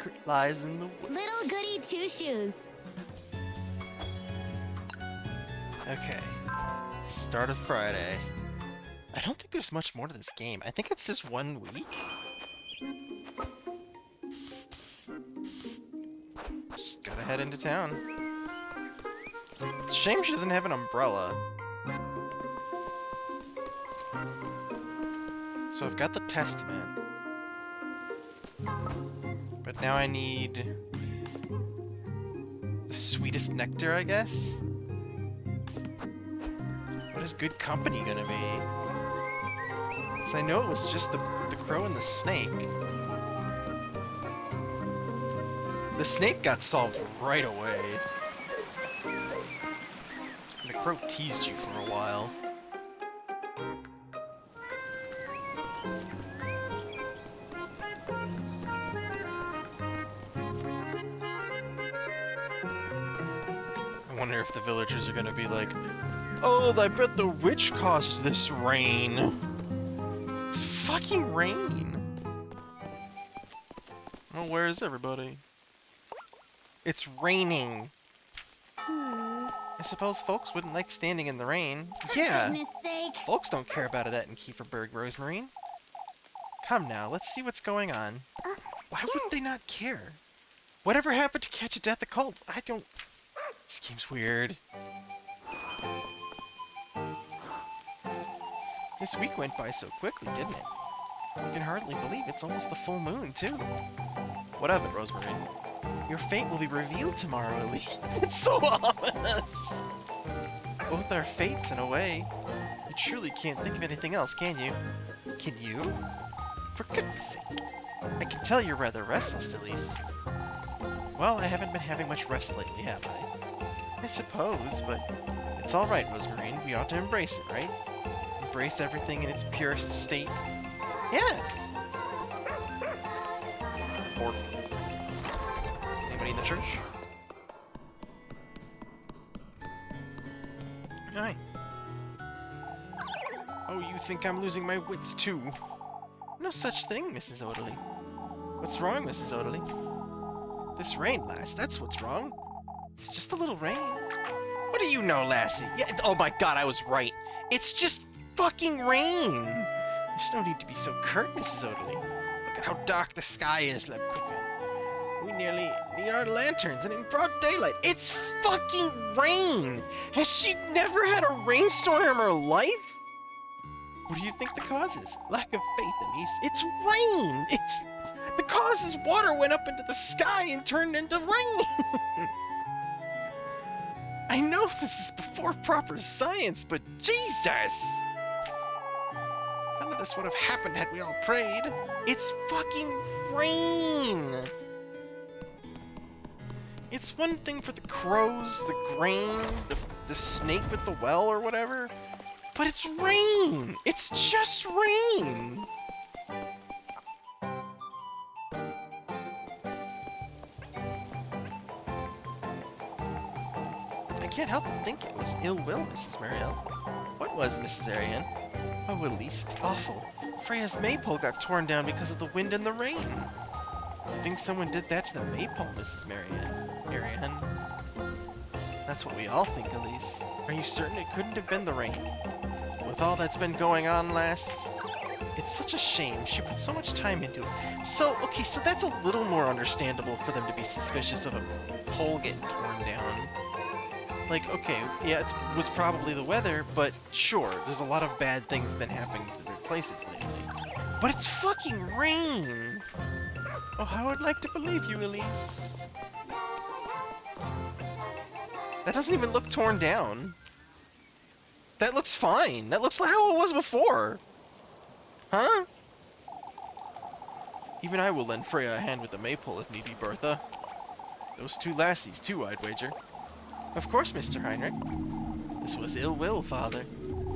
secret lies in the woods. Little Goody Two Shoes. Okay. Start of Friday. I don't think there's much more to this game. I think it's just 1 week. Just gotta head into town. It's a shame she doesn't have an umbrella. So I've got the Testament. But now I need the sweetest nectar, I guess? What is good company gonna be? So I know it was just the crow and the snake. The snake got solved right away. And the crow teased you for a while. I wonder if the villagers are gonna be like, oh, I bet the witch caused this rain. It's fucking rain. Oh, where is everybody? It's raining. I suppose folks wouldn't like standing in the rain. Yeah, For goodness sake. folks don't care about that in Kieferberg, Rosemarine. Come now, let's see what's going on. Why would they not care? Whatever happened to catch a death occult? I don't... This game's weird. This week went by so quickly, didn't it? You can hardly believe it's almost the full moon, too. What of it, Rosemarine? Your fate will be revealed tomorrow, at least. It's so ominous! Both are fates, in a way. You truly can't think of anything else, can you? Can you? For goodness sake. I can tell you're rather restless, at least. Well, I haven't been having much rest lately, have I? I suppose, but it's alright, Rosemarine. We ought to embrace it, right? Embrace everything in its purest state. Yes! Or... Anybody in the church? Hi. Oh, you think I'm losing my wits too? No such thing, Mrs. Odely. What's wrong, Mrs. Odely? This rain, lass, that's what's wrong. It's just a little rain. What do you know, lassie? Yeah, oh my god, I was right. It's just fucking rain. There's no need to be so curt, Mrs. Odely. Look at how dark the sky is, Leb Crooked. We nearly need our lanterns, and in broad daylight. It's fucking rain! Has she never had a rainstorm in her life? What do you think the cause is? Lack of faith, Elise. It's rain! The cause is water went up into the sky and turned into rain! I know this is before proper science, but Jesus! None of this would have happened had we all prayed. It's fucking rain! It's one thing for the crows, the grain, the snake with the well or whatever, but it's rain! It's just rain! I can't help but think it was ill will, Mrs. Muriel. What was, Mrs. Arian? Oh, Elise, it's awful. Freya's maypole got torn down because of the wind and the rain. I think someone did that to the maypole, Mrs. Arian. That's what we all think, Elise. Are you certain it couldn't have been the rain? With all that's been going on, lass, it's such a shame. She put so much time into it. So, okay, so that's a little more understandable for them to be suspicious of a pole getting torn down. Like, okay, yeah, it was probably the weather, but sure, there's a lot of bad things that have been happening to their places lately. But it's fucking rain! Oh, how I'd like to believe you, Elise. That doesn't even look torn down. That looks fine. That looks like how it was before. Huh? Even I will lend Freya a hand with the maypole if need be, Bertha. Those two lassies, too, I'd wager. Of course, Mr. Heinrich. This was ill will, Father.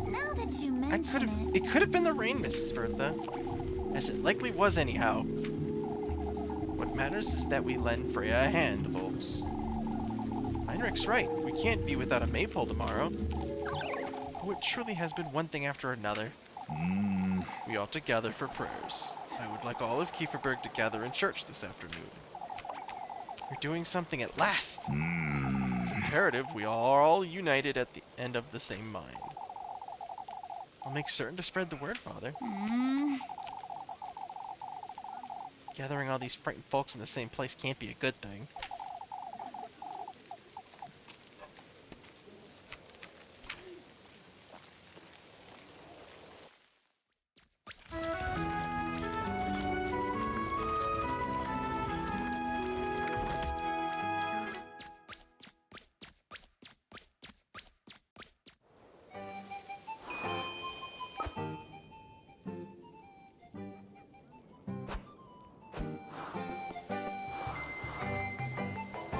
Now that you mention It could have been the rain, Mrs. Bertha. As it likely was anyhow. What matters is that we lend Freya a hand, folks. Heinrich's right. We can't be without a maypole tomorrow. Oh, it truly has been one thing after another. We ought to gather for prayers. I would like all of Kieferberg to gather in church this afternoon. You're doing something at last. It's imperative we are all united at the end of the same mind. I'll make certain to spread the word, Father. Gathering all these frightened folks in the same place can't be a good thing.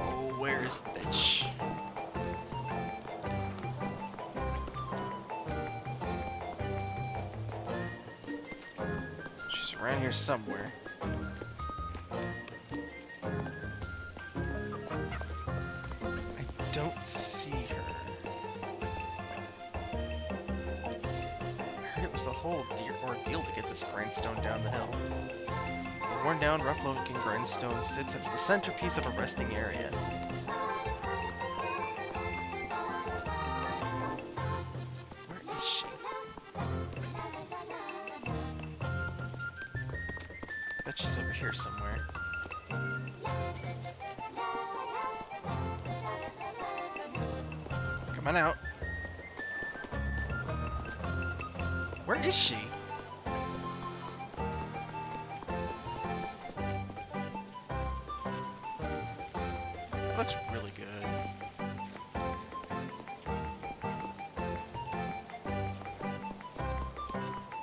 Oh, where's the bitch? She's around here somewhere. I don't see her. I heard it was the whole ordeal to get this grindstone down the hill. The worn down, rough-looking grindstone sits as the centerpiece of a resting area. Where is she? Bet she's over here somewhere. Come on out. Where is she? That looks really good.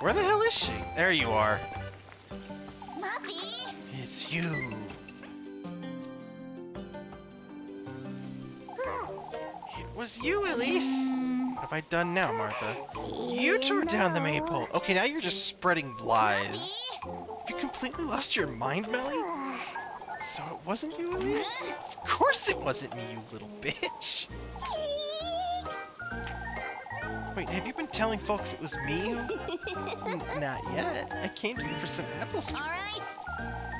Where the hell is she? There you are. Muffy! It's you. It was you, Elise. What have I done now, Martha? You tore down the maypole. Okay, now you're just spreading lies. Have you completely lost your mind, Melly? So it wasn't you, Elise? Of course it wasn't me, you little bitch. Wait, have you been telling folks it was me who... Not yet. I came to you for some apple strudel. Alright.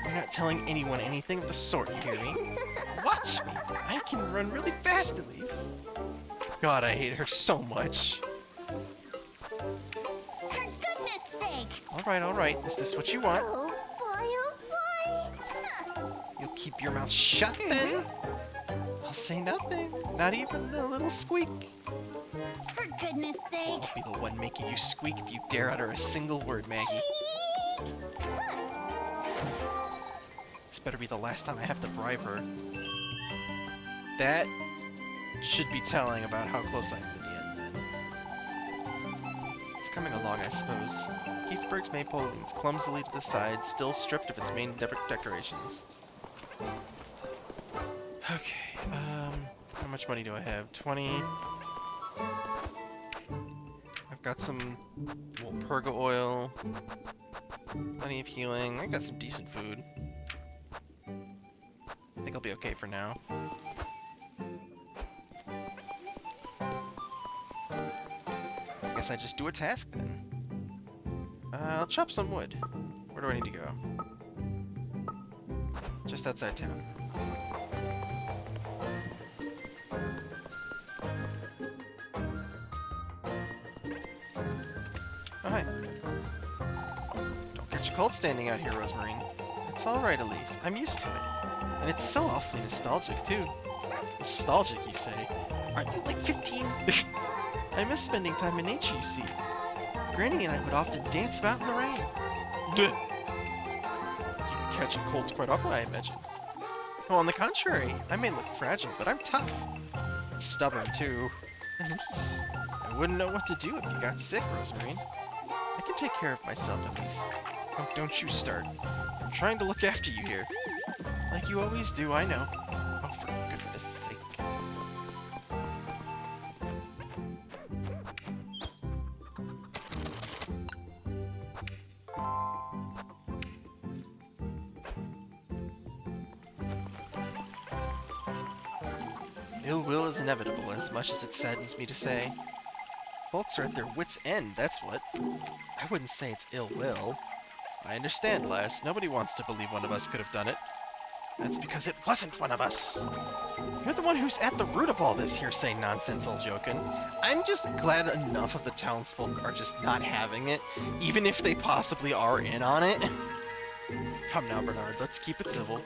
You're not telling anyone anything of the sort, you hear me? Watch me! I can run really fast, Elise. God, I hate her so much. For goodness sake! Alright. Is this what you want? Oh boy, Huh. You'll keep your mouth shut then? I'll say nothing. Not even a little squeak. For goodness Well, sake! I'll be the one making you squeak if you dare utter a single word, Maggie. This better be the last time I have to bribe her. That should be telling about how close I am to the end then. It's coming along, I suppose. Keithburg's maypole leans clumsily to the side, still stripped of its main decorations. Okay, how much money do I have? 20. I've got some Walpurga oil, plenty of healing. I got some decent food. I think I'll be okay for now. Guess I just do a task then. I'll chop some wood. Where do I need to go? Just outside town. Oh, hi. Don't catch a cold standing out here, Rosemarine. It's alright, Elise. I'm used to it. And it's so awfully nostalgic, too. Nostalgic, you say? Aren't you like 15? I miss spending time in nature, you see. Granny and I would often dance about in the rain. You can catch colds quite often, I imagine. Well, on the contrary, I may look fragile, but I'm tough. Stubborn, too. Elise, I wouldn't know what to do if you got sick, Rosemarine. I can take care of myself, Elise. Oh, don't you start. I'm trying to look after you here. Like you always do, I know. Oh, for goodness sake. Ill will is inevitable, as much as it saddens me to say. Folks are at their wits' end, that's what. I wouldn't say it's ill will. I understand, lass. Nobody wants to believe one of us could have done it. That's because it wasn't one of us. You're the one who's at the root of all this hearsay nonsense, old jokin'. I'm just glad enough of the townsfolk are just not having it, even if they possibly are in on it. Come now, Bernard, let's keep it civil.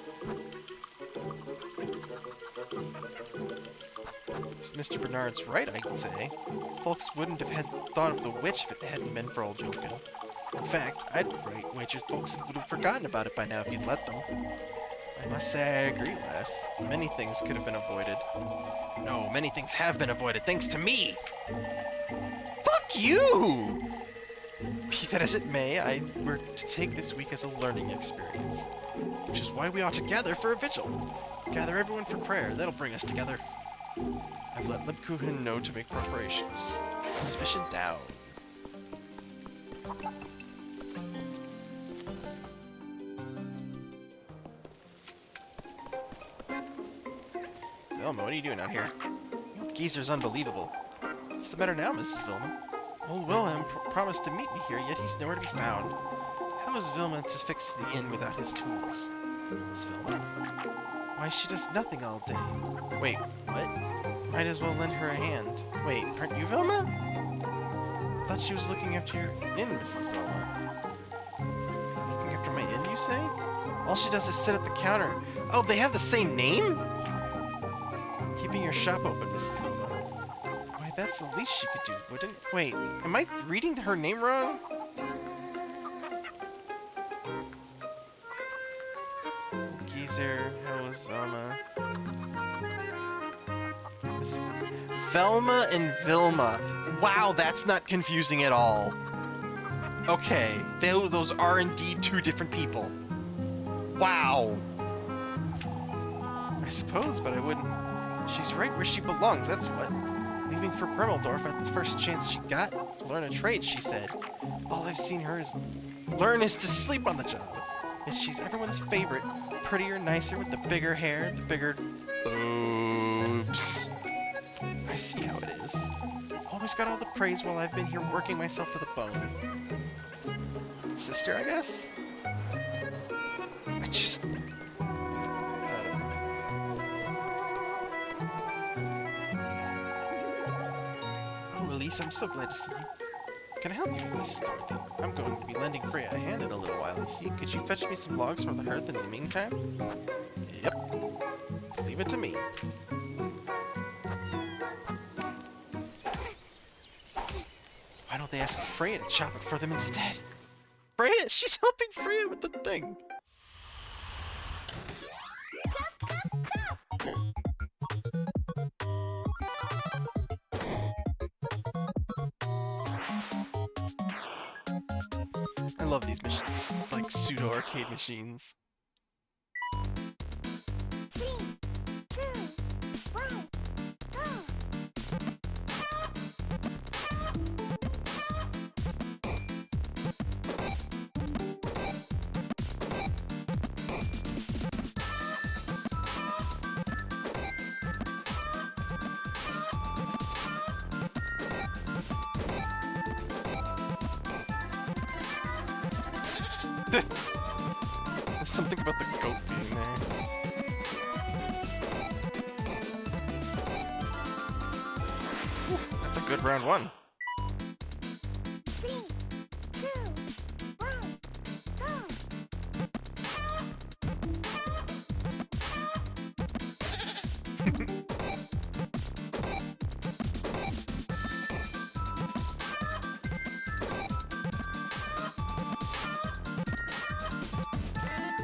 Mr. Bernard's right, I'd say. Folks wouldn't have had thought of the witch if it hadn't been for old jokin'. In fact, I'd wager folks would have forgotten about it by now if you'd let them. I must say I agree, lass. Many things could have been avoided. No, many things have been avoided thanks to me! Fuck you! Be that as it may, we're to take this week as a learning experience. Which is why we ought to gather for a vigil. Gather everyone for prayer, that'll bring us together. I've let Lebkuchen know to make preparations. Suspicion down. Vilma, what are you doing out here? The old geezer's unbelievable. What's the matter now, Mrs. Vilma? Old Wilhelm promised to meet me here, yet he's nowhere to be found. How is Vilma to fix the inn without his tools? Miss Vilma? Why, she does nothing all day. Wait, what? Might as well lend her a hand. Wait, aren't you Vilma? I thought she was looking after your inn, Mrs. Vilma. Looking after my inn, you say? All she does is sit at the counter. Oh, they have the same name? Keeping your shop open, Mrs. Vilma. Why, that's the least she could do, wouldn't... Wait, am I reading her name wrong? Geezer, how was Velma? Velma and Vilma. Wow, that's not confusing at all. Okay, those are indeed two different people. Wow. I suppose, but I wouldn't... She's right where she belongs, that's what. Leaving for Bremeldorf at the first chance she got to learn a trade, she said. All I've seen her learn is to sleep on the job. And she's everyone's favorite. Prettier, nicer, with the bigger hair, the bigger... Oops. I see how it is. Always got all the praise while I've been here working myself to the bone. Sister, I guess? I just... Oh, Elise, I'm so glad to see you. Can I help you with this, Dorothy? I'm going to be lending Freya a hand in a little while, you see. Could you fetch me some logs from the hearth in the meantime? Yep. Leave it to me. Why don't they ask Freya to chop it for them instead? Freya? She's helping Freya with the thing! I love these missions, like pseudo-arcade machines. There's something about the goat being there. Whew, that's a good round one. 3, 2, 1,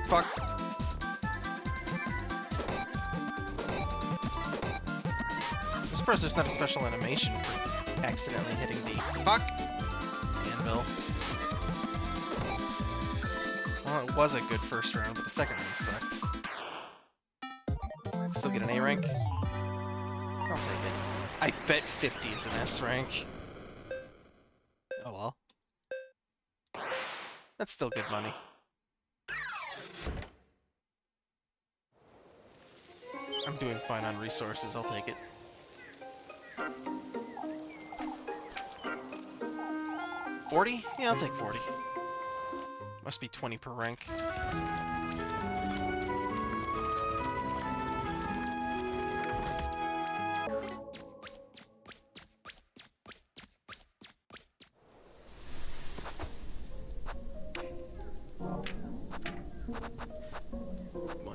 Fuck. I'm surprised there's not a special animation for accidentally hitting the fuck anvil. Well, it was a good first round, but the second one sucked. Still get an A rank? I'll take it. I bet 50 is an S rank. Oh well. That's still good money. I'm doing fine on resources, I'll take it. $40? Yeah, I'll take 40. Must be 20 per rank.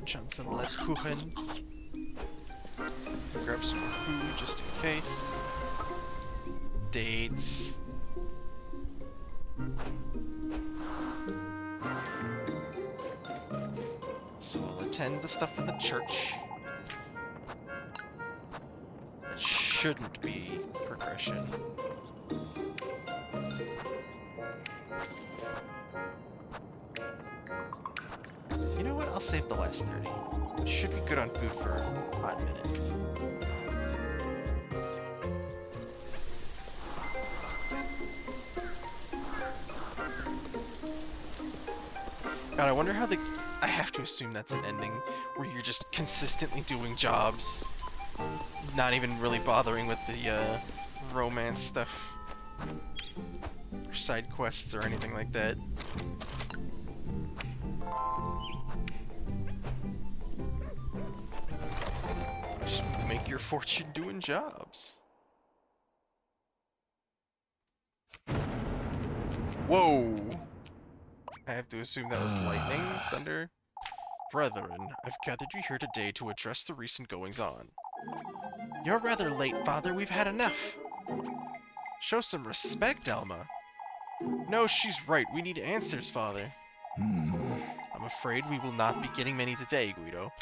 munch on some Lebkuchen. Grab some more food just in case. Dates. So we'll attend the stuff in the church. That shouldn't be progression. You know what? I'll save the last 30. Should be good on food for a hot minute. God, I wonder how they... I have to assume that's an ending where you're just consistently doing jobs. Not even really bothering with the romance stuff. Or side quests or anything like that. Just make your fortune doing jobs. Whoa! I have to assume that was lightning, thunder. Brethren, I've gathered you here today to address the recent goings-on. You're rather late, Father. We've had enough. Show some respect, Elma. No, she's right. We need answers, Father. I'm afraid we will not be getting many today, Guido.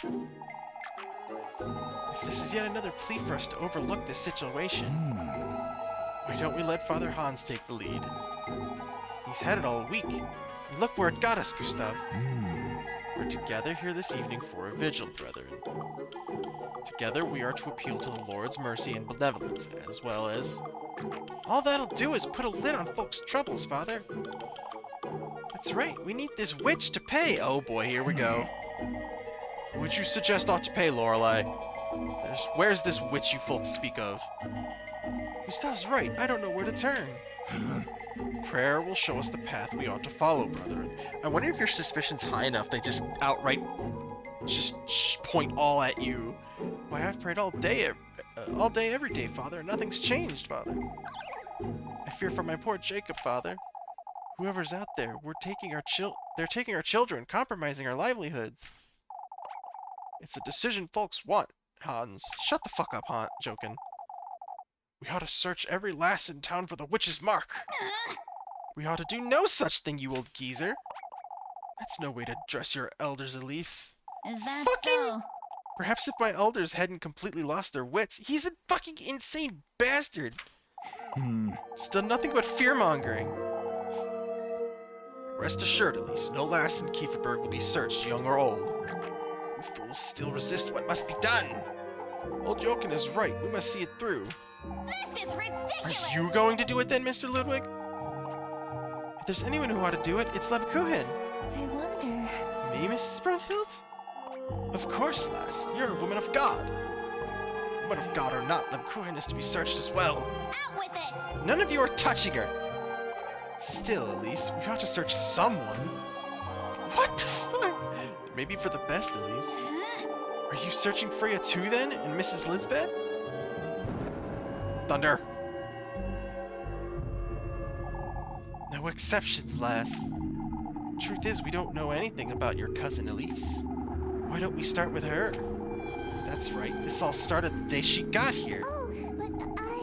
If this is yet another plea for us to overlook this situation, why don't we let Father Hans take the lead? He's had it all week. And look where it got us, Gustav. We're to gather here this evening for a vigil, brethren. Together we are to appeal to the Lord's mercy and benevolence, as well as... All that'll do is put a lid on folks' troubles, Father. That's right, we need this witch to pay. Oh boy, here we go. Who would you suggest ought to pay, Lorelei? Where's this witch you folks speak of? Gustav's right, I don't know where to turn. Prayer will show us the path we ought to follow, brethren. I wonder if your suspicion's high enough they just outright just point all at you. Why, I've prayed all day every day, Father, and nothing's changed, Father. I fear for my poor Jacob, Father. Whoever's out there, they're taking our children, compromising our livelihoods. It's a decision folks want, Hans. Shut the fuck up, Hans. Joking. We ought to search every lass in town for the witch's mark. We ought to do no such thing, you old geezer. That's no way to address your elders, Elise. Is that Fucking... so? Perhaps if my elders hadn't completely lost their wits, he's a fucking insane bastard. He's done nothing but fear-mongering. Rest assured, Elise, no lass in Kieferberg will be searched, young or old. You fools still resist what must be done. Old Jochen is right, we must see it through. This is ridiculous! Are you going to do it then, Mr. Ludwig? If there's anyone who ought to do it, it's Lebkuchen. I wonder... Me, Mrs. Brunhild? Of course, lass. You're a woman of God. Woman of God or not, Lebkuchen is to be searched as well. Out with it! None of you are touching her. Still, Elise, we ought to search someone. What the fuck? Maybe for the best, Elise. Huh? Are you searching Freya too, then, and Mrs. Lisbeth? Thunder. No exceptions, lass. Truth is, we don't know anything about your cousin Elise. Why don't we start with her? That's right, this all started the day she got here. Oh,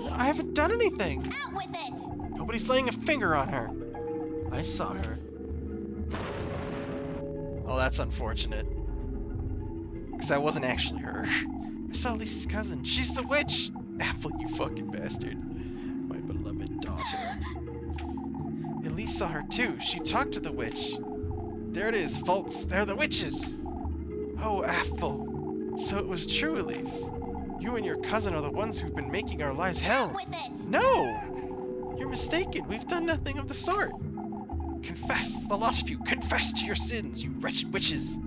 but I haven't done anything. Out with it! Nobody's laying a finger on her. I saw her. Oh, that's unfortunate. Because that wasn't actually her. I saw Elise's cousin. She's the witch! Apple, you fucking bastard. My beloved daughter. Elise saw her too. She talked to the witch. There it is, folks. They're the witches! Oh, Apple. So it was true, Elise. You and your cousin are the ones who've been making our lives hell. Out with it! No! You're mistaken. We've done nothing of the sort. Confess, the lot of you. Confess to your sins, you wretched witches.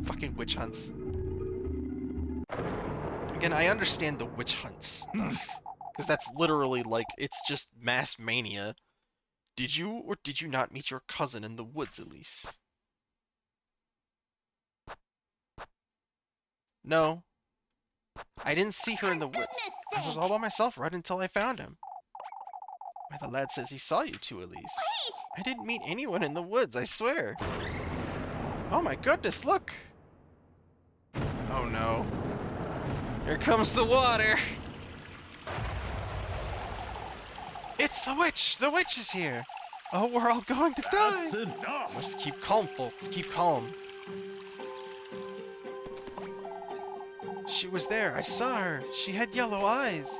Fucking witch hunts. Again, I understand the witch hunt stuff. Because that's literally like, it's just mass mania. Did you or did you not meet your cousin in the woods, Elise? No. I didn't see her in the woods. Goodness I was sake! all by myself right until I found him. Why, the lad says he saw you two, Elise. Wait! I didn't meet anyone in the woods, I swear. Oh my goodness, look! no. Here comes the water! It's the witch! The witch is here! Oh, we're all going to die! That's enough. Must keep calm, folks. Keep calm. She was there. I saw her. She had yellow eyes.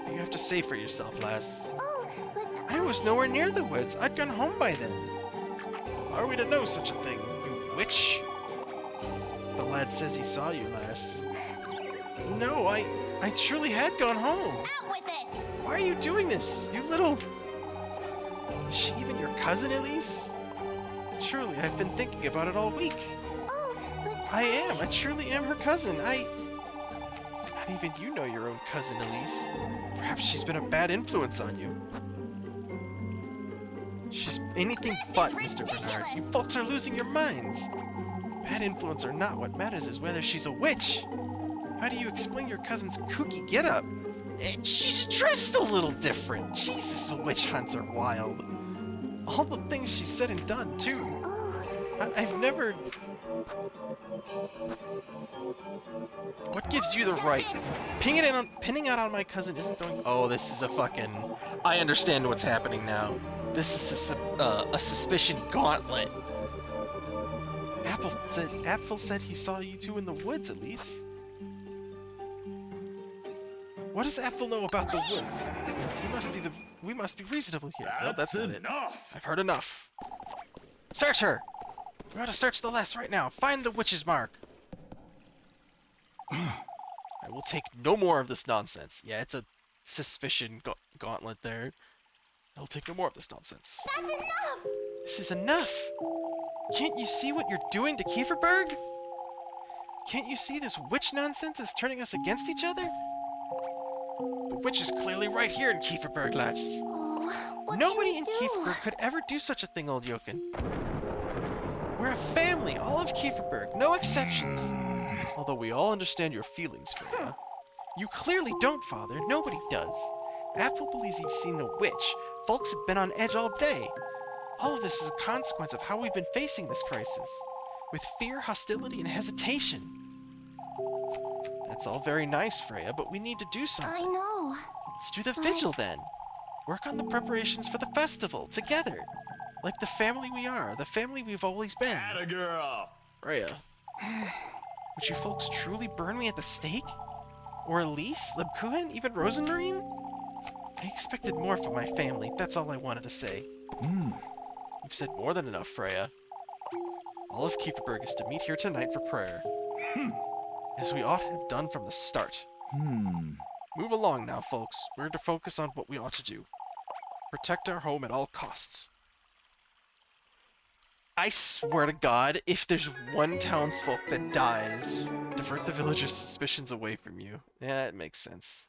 You have to say for yourself, lass. Oh, but I was nowhere near the woods. I'd gone home by then. Are we to know such a thing, you witch? The lad says he saw you, lass. No, I truly had gone home. Out with it! Why are you doing this, you little... Is she even your cousin, Elise? Truly, I've been thinking about it all week. oh, but I am. I truly am her cousin. Not even you know your own cousin, Elise. Perhaps she's been a bad influence on you. She's anything This but, is Mr. Bernard. You ridiculous. folks are losing your minds. Bad influence or not, what matters is whether she's a witch. How do you explain your cousin's kooky getup? And she's dressed a little different. Jesus, witch hunts are wild. All the things she said and done, too. I've never... What gives you the right? Pinning out on my cousin isn't going... Oh, this is a fucking... I understand what's happening now. This is a suspicion gauntlet. Apple said he saw you two in the woods, Elise. What does Apple know about the woods? We must be reasonable here. No, That's not it. enough. I've heard enough. Search her! We ought to search the lass right now. Find the witch's mark. I will take no more of this nonsense. Yeah, it's a suspicion gauntlet there. I'll take no more of this nonsense. that's enough. This is enough! Can't you see what you're doing to Kieferberg? Can't you see this witch nonsense is turning us against each other? The witch is clearly right here in Kieferberg, lass. Oh, what Nobody can in we do? Kieferberg could ever do such a thing, old Jochen. We're a family, all of Kieferberg, no exceptions. Although we all understand your feelings, Freya. You clearly don't, Father. Nobody does. Apple believes you've seen the witch. Folks have been on edge all day. All of this is a consequence of how we've been facing this crisis. With fear, hostility, and hesitation. That's all very nice, Freya, but we need to do something. I know. Let's do the vigil then. Work on the preparations for the festival, together. Like the family we are, the family we've always been. Atta girl. Freya. Would you folks truly burn me at the stake? Or Elise, Lebkuchen, even Rosenmarine? I expected more from my family, that's all I wanted to say. You've said more than enough, Freya. All of Kieferberg is to meet here tonight for prayer. As we ought to have done from the start. Move along now, folks. We're to focus on what we ought to do. Protect our home at all costs. I swear to God, if there's one townsfolk that dies, divert the villagers' suspicions away from you. Yeah, it makes sense.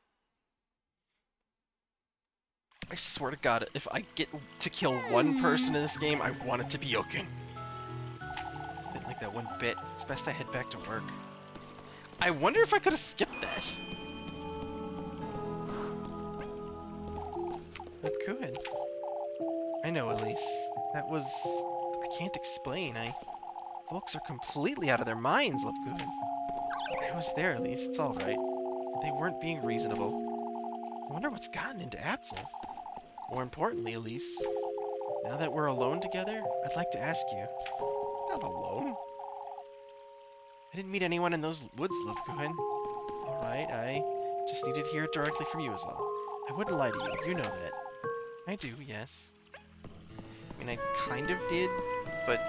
I swear to God, if I get to kill one person in this game, I want it to be Jochen. Didn't like that one bit. It's best I head back to work. I wonder if I could have skipped that. Lebkuchen. I know, Elise. That was... I can't explain. Folks are completely out of their minds, Lebkuchen. I was there, Elise. It's alright. They weren't being reasonable. I wonder what's gotten into Apfel. More importantly, Elise, now that we're alone together, I'd like to ask you. Not alone. I didn't meet anyone in those woods, Lebkuchen. Alright, I just needed to hear it directly from you is all. I wouldn't lie to you, you know that. I do, yes. I mean, I kind of did, but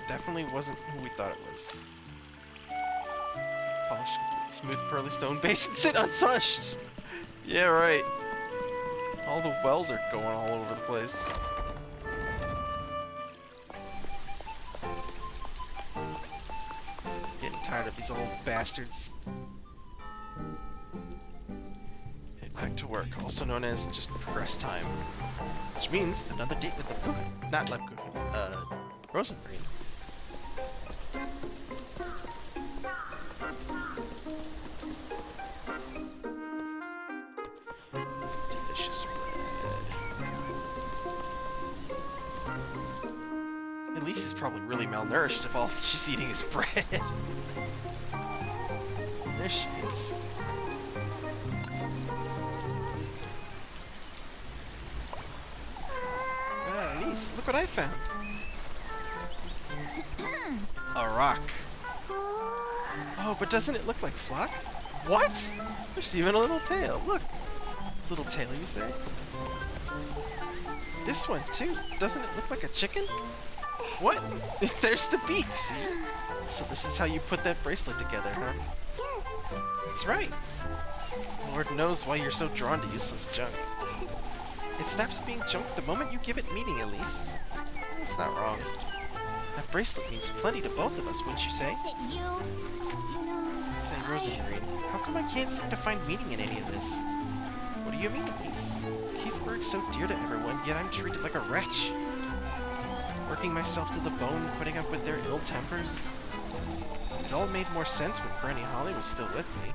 definitely wasn't who we thought it was. Polished, smooth, pearly stone base and sit untouched! Yeah, right. All the wells are going all over the place. Getting tired of these old bastards. Head back to work, also known as just progress time. Which means another date with Lebkuchen. Not Lebkuchen, Rosenmarine. Delicious bread. Elise is probably really malnourished if all she's eating is bread. There she is. Ah, Elise, look what I found. A rock. Oh, but doesn't it look like flock? What? There's even a little tail. Look. Little tail, you say? This one, too. Doesn't it look like a chicken? What? There's the beak, see? So this is how you put that bracelet together, huh? Yes. That's right. Lord knows why you're so drawn to useless junk. It stops being junk the moment you give it meaning, Elise. That's not wrong. That bracelet means plenty to both of us, wouldn't you say? Shit, you know. Say, Rosengreen, how come I can't seem to find meaning in any of this? What do you mean, Elise? Keithburg's so dear to everyone, yet I'm treated like a wretch. Working myself to the bone, putting up with their ill tempers. It all made more sense when Granny Holly was still with me.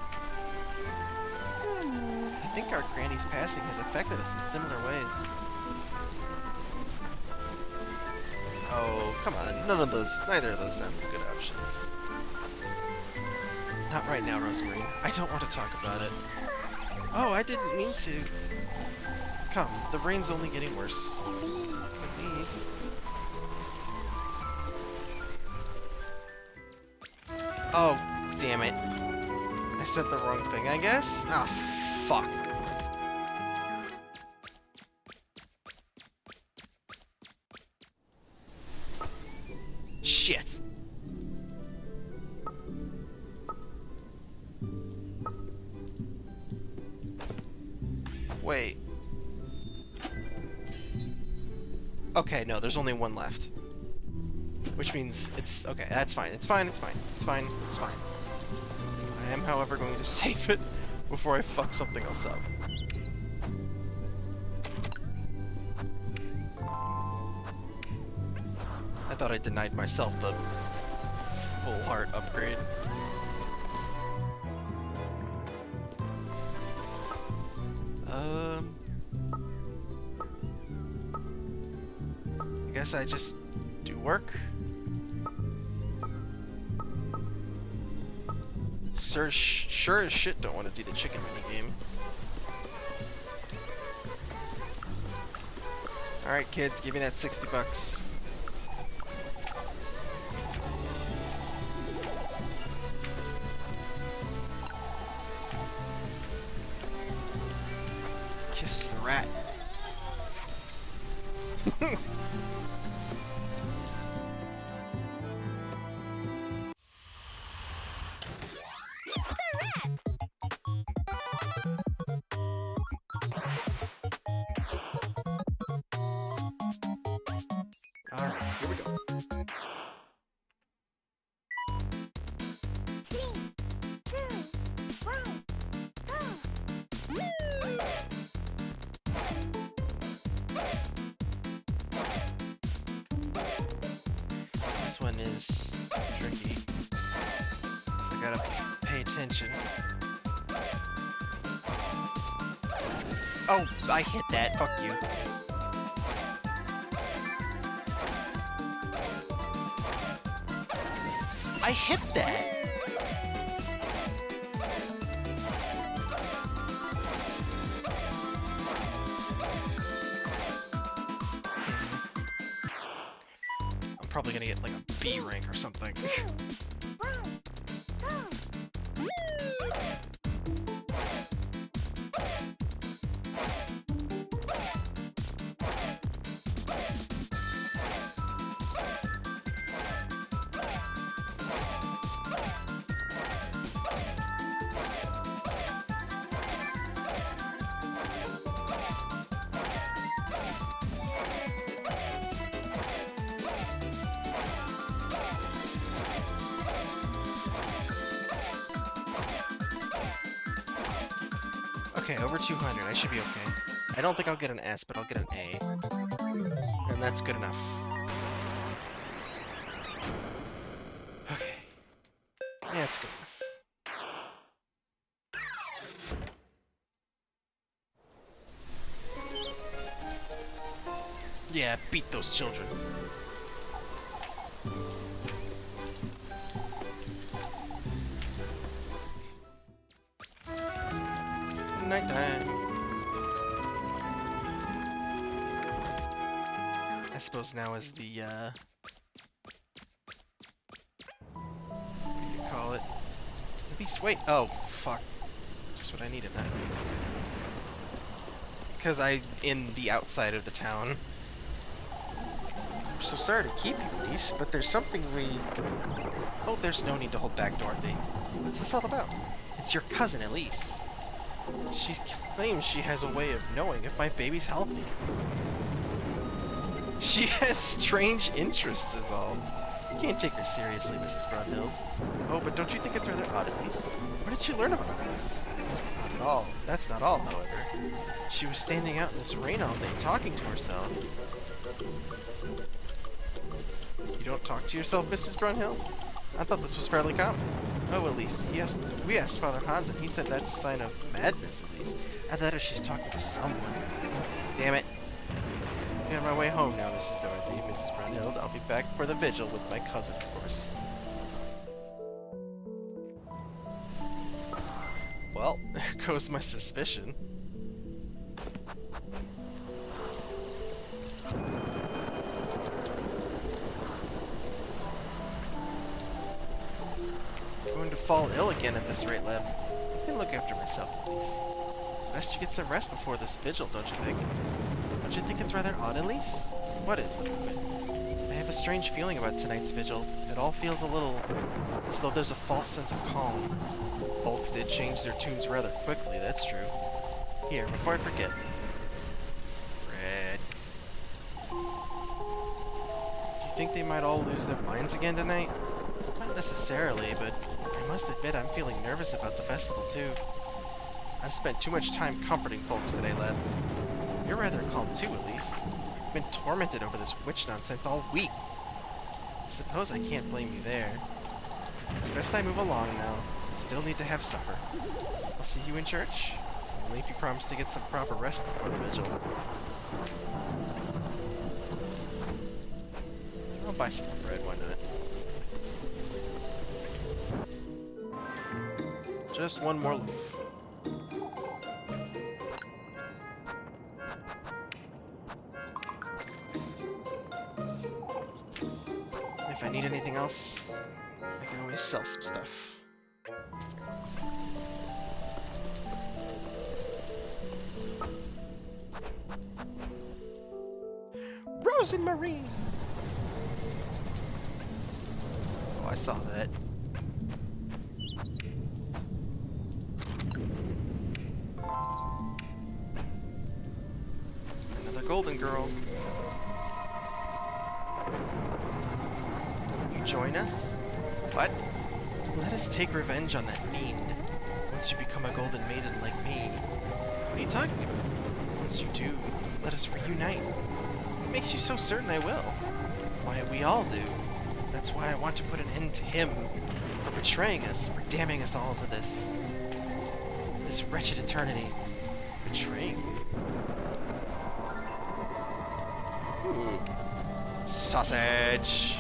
I think our Granny's passing has affected us in similar ways. Oh, come on. Neither of those sound like good options. Not right now, Rosemary. I don't want to talk about it. Oh, I didn't mean to. Come, the rain's only getting worse. Please. Oh, damn it. I said the wrong thing, I guess? Ah, fuck. Shit. Wait. Okay, no, there's only one left. Which means it's okay, that's fine. It's fine, it's fine. It's fine, it's fine. I am, however, going to save it before I fuck something else up. I thought I denied myself the full heart upgrade. I guess I just do work. Sure as shit don't want to do the chicken minigame. Alright kids, give me that 60 bucks. Kiss the rat. Alright, here we go. This one is tricky. So I gotta pay attention. Oh, I hit that. Fuck you. I hit that! I'm probably gonna get like a B rank or something. Okay, over 200. I should be okay. I don't think I'll get an S, but I'll get an A. And that's good enough. Okay. Yeah, it's good enough. Yeah, beat those children. time. I suppose now is the, what do you call it? At least wait. Oh, fuck. Just what I needed now. Because I'm in the outside of the town. I'm so sorry to keep you, Elise, but there's something we... Oh, there's no need to hold back, Dorothy. What's this all about? It's your cousin, Elise. She claims she has a way of knowing if my baby's healthy. She has strange interests is all. You can't take her seriously, Mrs. Brunhild. Oh, but don't you think it's rather odd, Elise? Where did she learn about this? Not at all. That's not all, however. She was standing out in this rain all day, talking to herself. You don't talk to yourself, Mrs. Brunhild? I thought this was fairly common. Oh, Elise, we asked Father Hans and he said that's a sign of madness, Elise. And that if she's talking to someone. Damn it. I'm on my way home now, Mrs. Dorothy, Mrs. Brunhild. I'll be back for the vigil with my cousin, of course. Well, there goes my suspicion. I'm going to fall ill again at this rate, lad. I can look after myself, at least. Best you get some rest before this vigil, don't you think? Don't you think it's rather odd, Elise? What is, little bit? I have a strange feeling about tonight's vigil. It all feels a little as though there's a false sense of calm. Folks did change their tunes rather quickly, that's true. Here, before I forget. Red. Do you think they might all lose their minds again tonight? Not necessarily, but I must admit I'm feeling nervous about the festival too. I've spent too much time comforting folks today, lad. You're rather calm too, Elise. I've been tormented over this witch nonsense all week. I suppose I can't blame you there. It's best I move along now. Still need to have supper. I'll see you in church. Only if you promise to get some proper rest before the vigil. I'll buy some bread, why not? Just one more loaf. If I need anything else, I can always sell some stuff. Rose and Marie! Oh, I saw that. Another golden girl. Join us? What? Let us take revenge on that fiend. Once you become a golden maiden like me. What are you talking about? Once you do, let us reunite. What makes you so certain I will? Why, we all do. That's why I want to put an end to him. For betraying us, for damning us all to this wretched eternity. Betraying me? Ooh. Sausage!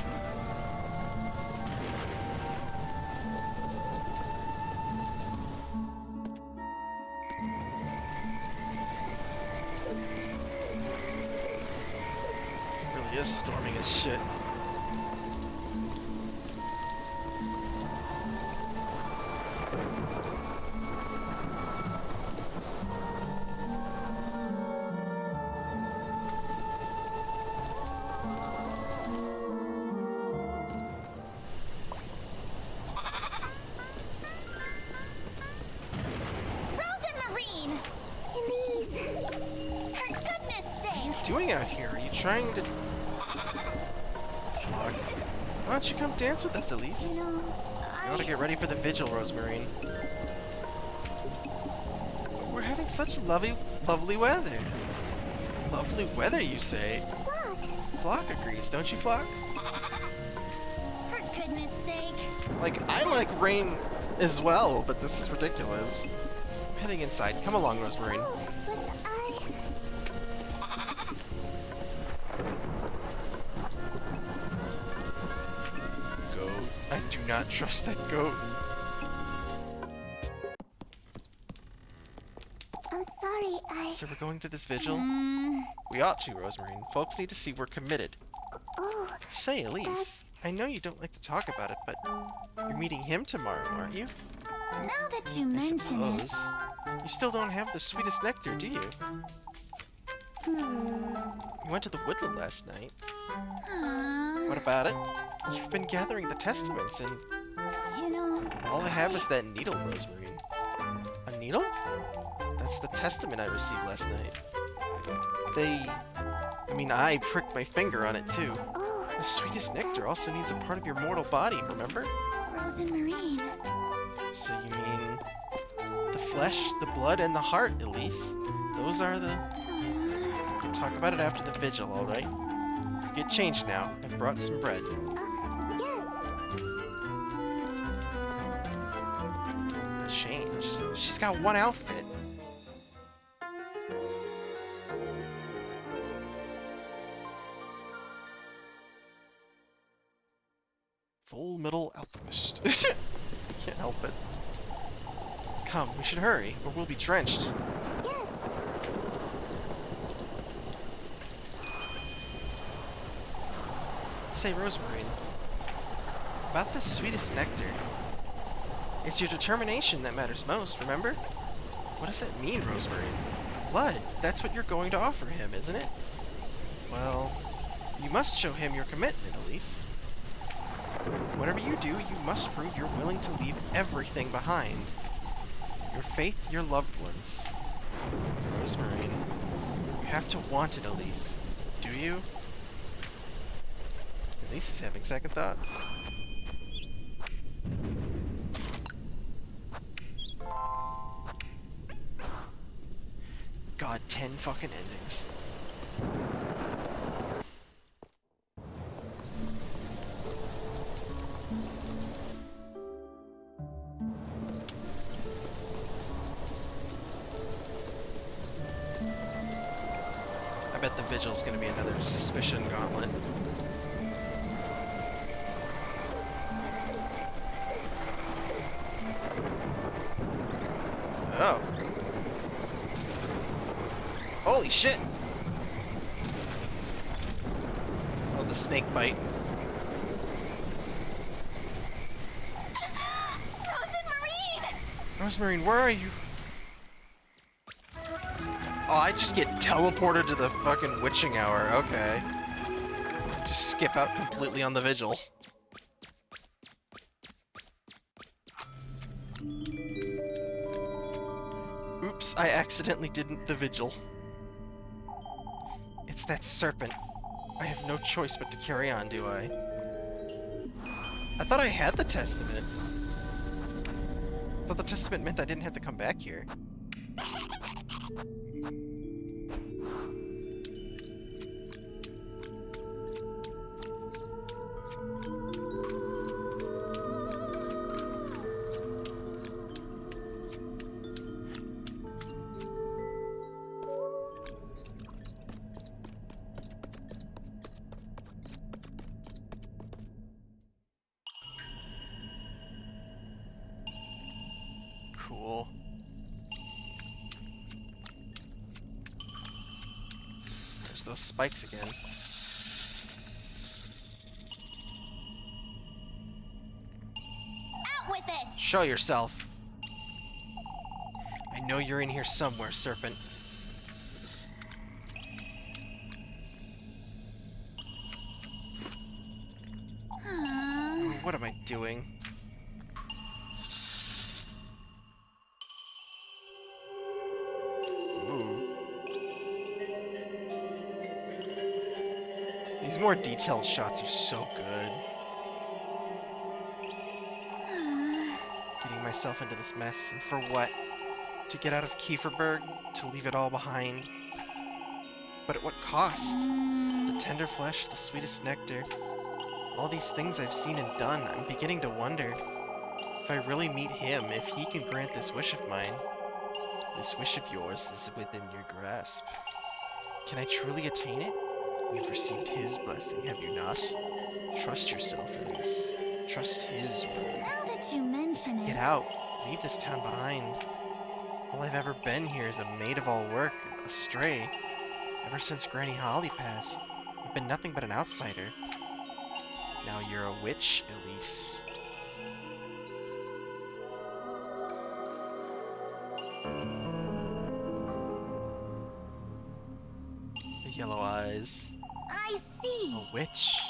Is storming as shit. Doing out here? Are you trying to... Why don't you come dance with us, Elise? You ought to get ready for the vigil, Rosemary. We're having such lovely weather. Lovely weather, you say? Flock agrees, don't you, Flock? For goodness sake. Like, I like rain as well, but this is ridiculous. I'm heading inside. Come along, Rosemary. I do not trust that goat. I'm sorry, So we're going to this vigil? Hmm. We ought to, Rosemary. Folks need to see we're committed. Oh, Say, Elise, that's... I know you don't like to talk about it, but you're meeting him tomorrow, aren't you? Now that you I mention suppose. You still don't have the sweetest nectar, do you? You went to the woodland last night. it. What about it? You've been gathering the testaments, and You know, all I have is that needle, Rosemary. A needle? That's the testament I received last night. I pricked my finger on it too. Oh, The sweetest nectar also needs a part of your mortal body, remember? Rose and Marine. So you mean the flesh, the blood, and the heart, Elise? Those are the... We can talk about it after the vigil, alright? Get changed now. I've brought some bread. yes. Changed? She's got one outfit. Full Metal Alchemist. Can't help it. Come, we should hurry, or we'll be drenched. Yes. Say, Rosemary, about the sweetest nectar. It's your determination that matters most, remember? What does that mean, Rosemary? Blood, that's what you're going to offer him, isn't it? Well, you must show him your commitment, Elise. Whatever you do, you must prove you're willing to leave everything behind. Your faith, your loved ones. Rosemary, you have to want it, Elise. Do you? Elise is having second thoughts. God, 10 fucking endings. I bet the vigil's gonna be another suspicion gauntlet. Oh. Holy shit! Oh, the snake bite. Rose and Marine! Rosemary, where are you? Oh, I just get teleported to the fucking witching hour. Okay. Just skip out completely on the vigil. Oops, I accidentally didn't the vigil. It's that serpent. I have no choice but to carry on, do I? I thought I had the testament. I thought the testament meant I didn't have to come back here. Cool. There's those spikes again. Out with it! Show yourself. I know you're in here somewhere, serpent. What am I doing? These more detailed shots are so good. Getting myself into this mess, and for what? To get out of Kieferberg? To leave it all behind? But at what cost? The tender flesh, the sweetest nectar. All these things I've seen and done, I'm beginning to wonder if I really meet him, if he can grant this wish of mine. This wish of yours is within your grasp. Can I truly attain it? You've received his blessing, have you not? Trust yourself, Elise. Trust his word. Now that you mention it. Get out. Leave this town behind. All I've ever been here is a maid of all work, a stray. Ever since Granny Holly passed, I've been nothing but an outsider. Now you're a witch, Elise. The yellow eyes. I see. A witch?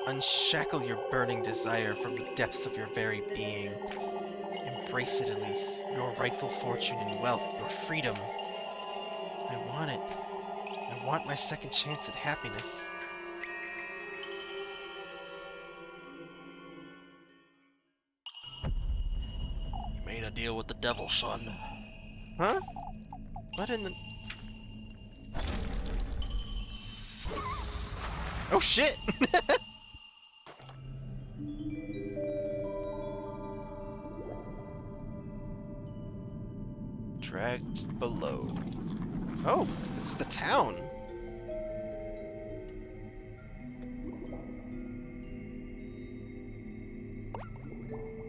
Unshackle your burning desire from the depths of your very being. Embrace it, Elise. Your rightful fortune and wealth, your freedom. I want it. I want my second chance at happiness. You made a deal with the devil, son. Huh? What in the... Oh shit! Dragged below. Oh, it's the town.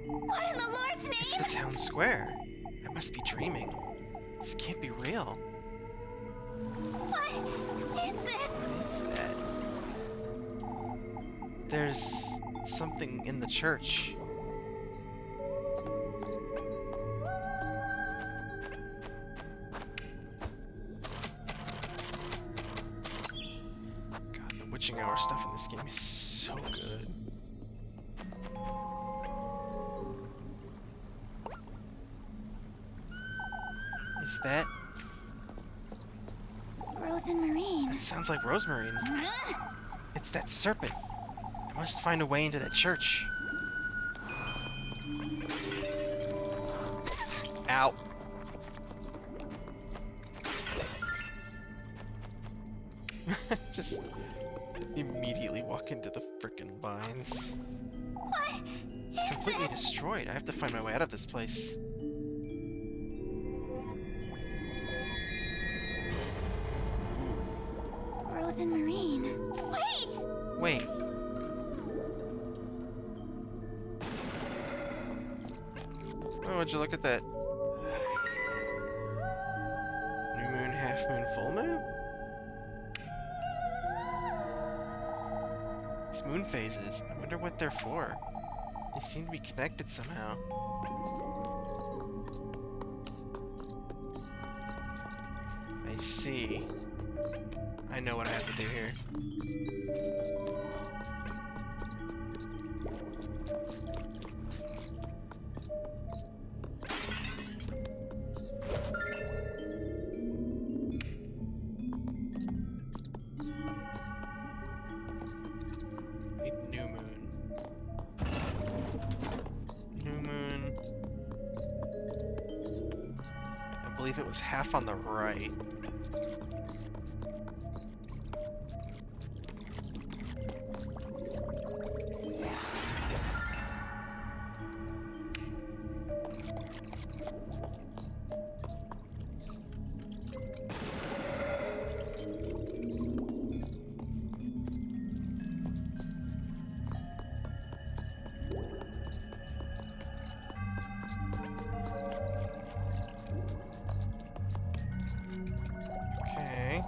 What in the Lord's It's name? the town square. I must be dreaming. This can't be real. What is this? What's that? There's something in the church. God, the witching hour stuff in this game is so good. Is that... Rose and Marine. That sounds like Rosemarine. It's that serpent. I must find a way into that church. Ow. Just immediately walk into the frickin' vines. What It's is completely this? destroyed. I have to find my way out of this place. Rose and Marine. Wait! Wait. Oh, would you look at that? New moon, half moon, full moon? These moon phases. I wonder what they're for. They seem to be connected somehow. I see. I know what I have to do here. Need new moon. New moon. I believe it was half on the right. Okay.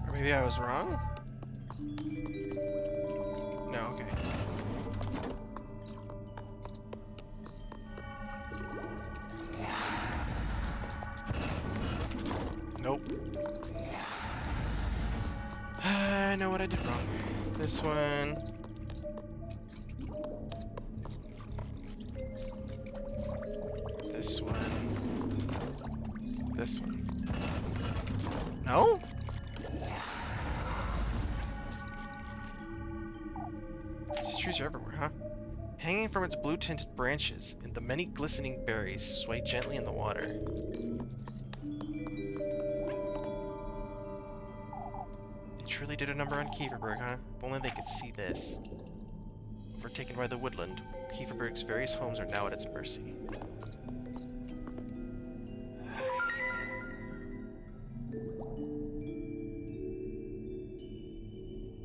Or maybe I was wrong? No, okay. Nope. I know what I did wrong. This one. This one. This one. No? These trees are everywhere, huh? Hanging from its blue-tinted branches, and the many glistening berries sway gently in the water. They truly did a number on Kieferberg, huh? If only they could see this. Overtaken by the woodland, Kieferberg's various homes are now at its mercy.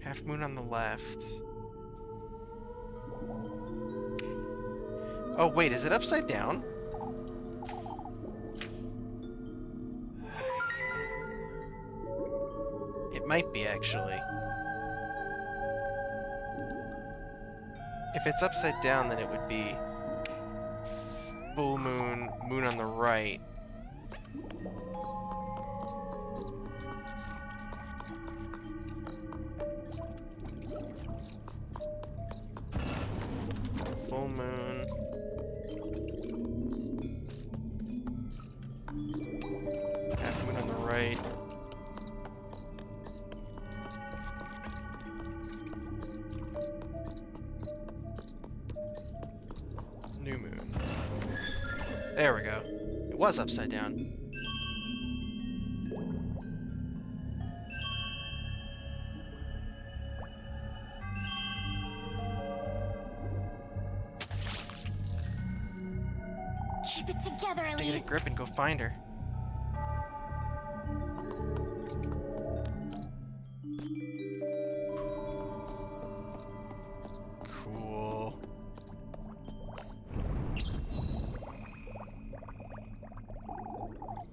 Half moon on the left. Oh wait, is it upside down? It might be, actually. If it's upside down, then it would be full moon, moon on the right. Full moon. Half moon on the right. New moon. There we go. It was upside down. Keep it together, To get a Elise. grip and go find her. Cool.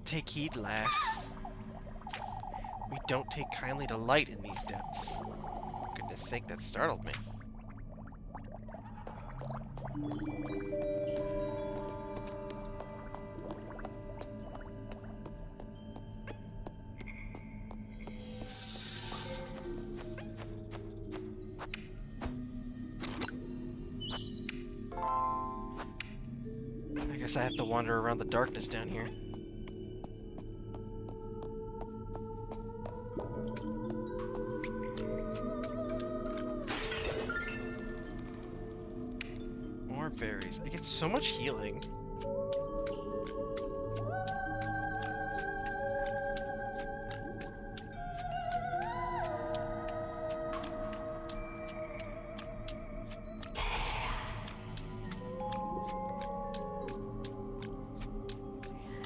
Take heed, lass. We don't take kindly to light in these depths. For goodness sake, that startled me. I guess I have to wander around the darkness down here. More berries. I get so much healing.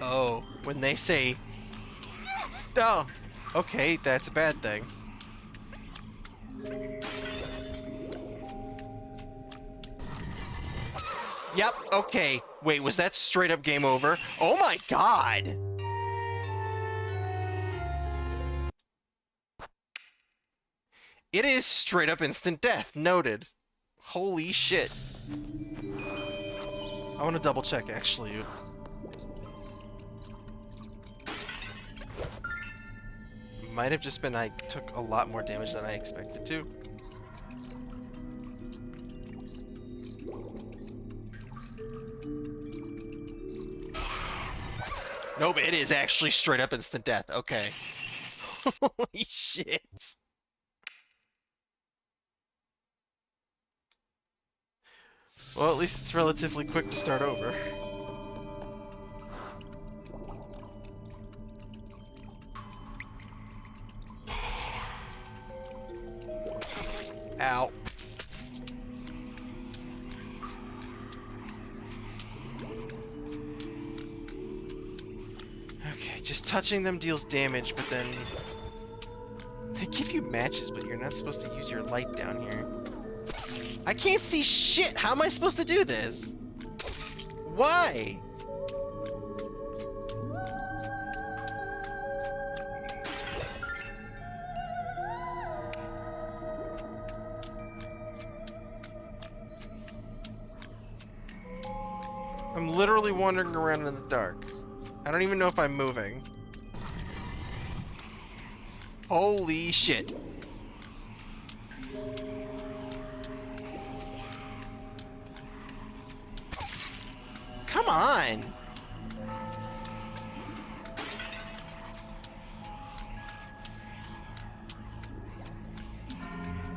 Oh, when they say, oh, okay, that's a bad thing. Yep, okay. Wait, was that straight up game over? Oh my god! It is straight up instant death, noted. Holy shit. I want to double check, actually. Might have just been I took a lot more damage than I expected to. Nope, it is actually straight up instant death. Okay. Holy shit. Well, at least it's relatively quick to start over. Ow. Okay, just touching them deals damage, but then they give you matches, but you're not supposed to use your light down here. I can't see shit! How am I supposed to do this? Why? I'm literally wandering around in the dark. I don't even know if I'm moving. Holy shit. Come on!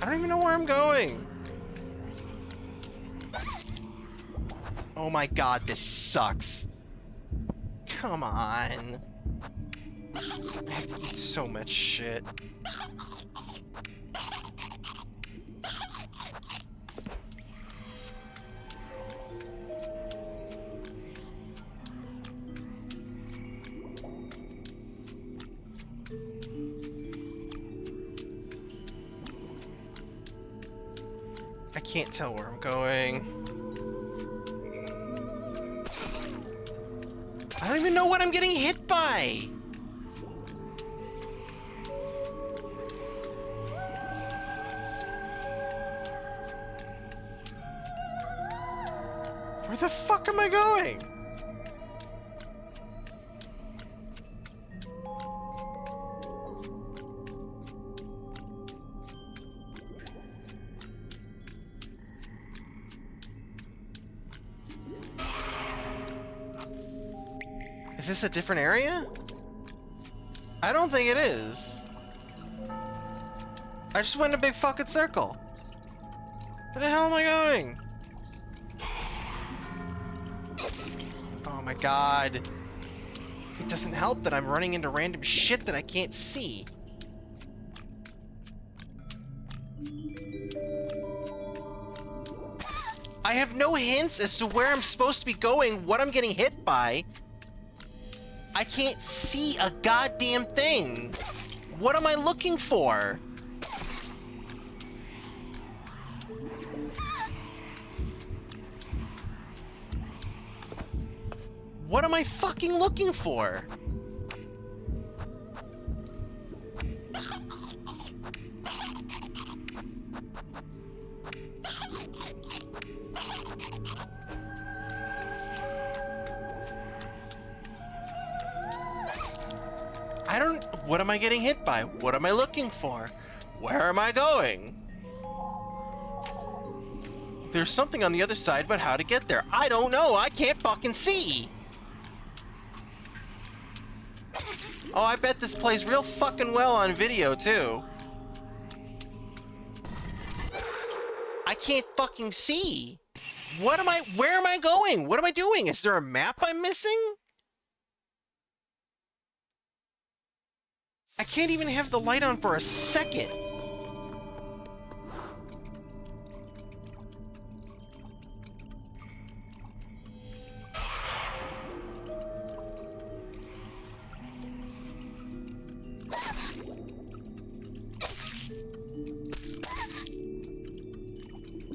I don't even know where I'm going. Oh my god, this sucks. Come on. I have to eat so much shit. I can't tell where I'm going. I don't even know what I'm getting hit by! Where the fuck am I going? Is this a different area? I don't think it is. I just went in a big fucking circle. Where the hell am I going? Oh my god. It doesn't help that I'm running into random shit that I can't see. I have no hints as to where I'm supposed to be going, what I'm getting hit by. I can't see a goddamn thing. What am I looking for? What am I fucking looking for? What am I getting hit by? What am I looking for? Where am I going? There's something on the other side, but how to get there? I don't know. I can't fucking see. Oh, I bet this plays real fucking well on video, too. I can't fucking see. Where am I going? What am I doing? Is there a map I'm missing? I can't even have the light on for a second.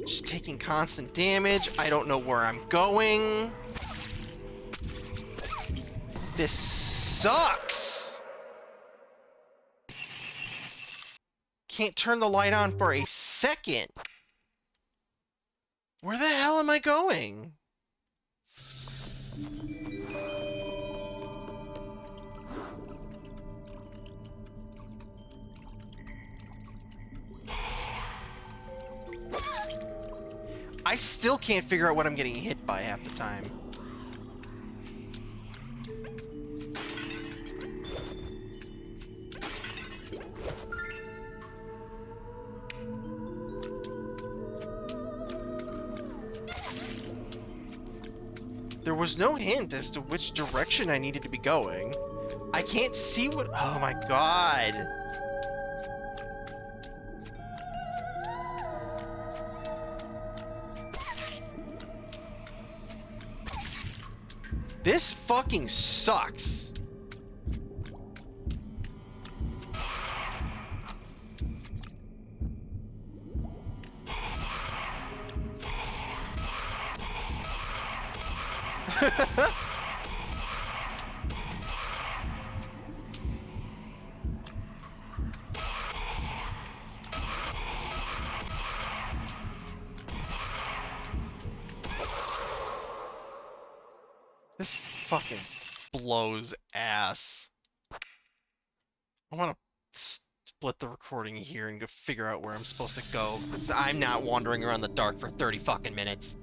Just taking constant damage. I don't know where I'm going. This sucks. Can't turn the light on for a second. Where the hell am I going? I still can't figure out what I'm getting hit by half the time. There was no hint as to which direction I needed to be going. I can't see what... Oh my god. This fucking sucks. This fucking blows ass. I want to split the recording here and go figure out where I'm supposed to go, because I'm not wandering around the dark for 30 fucking minutes.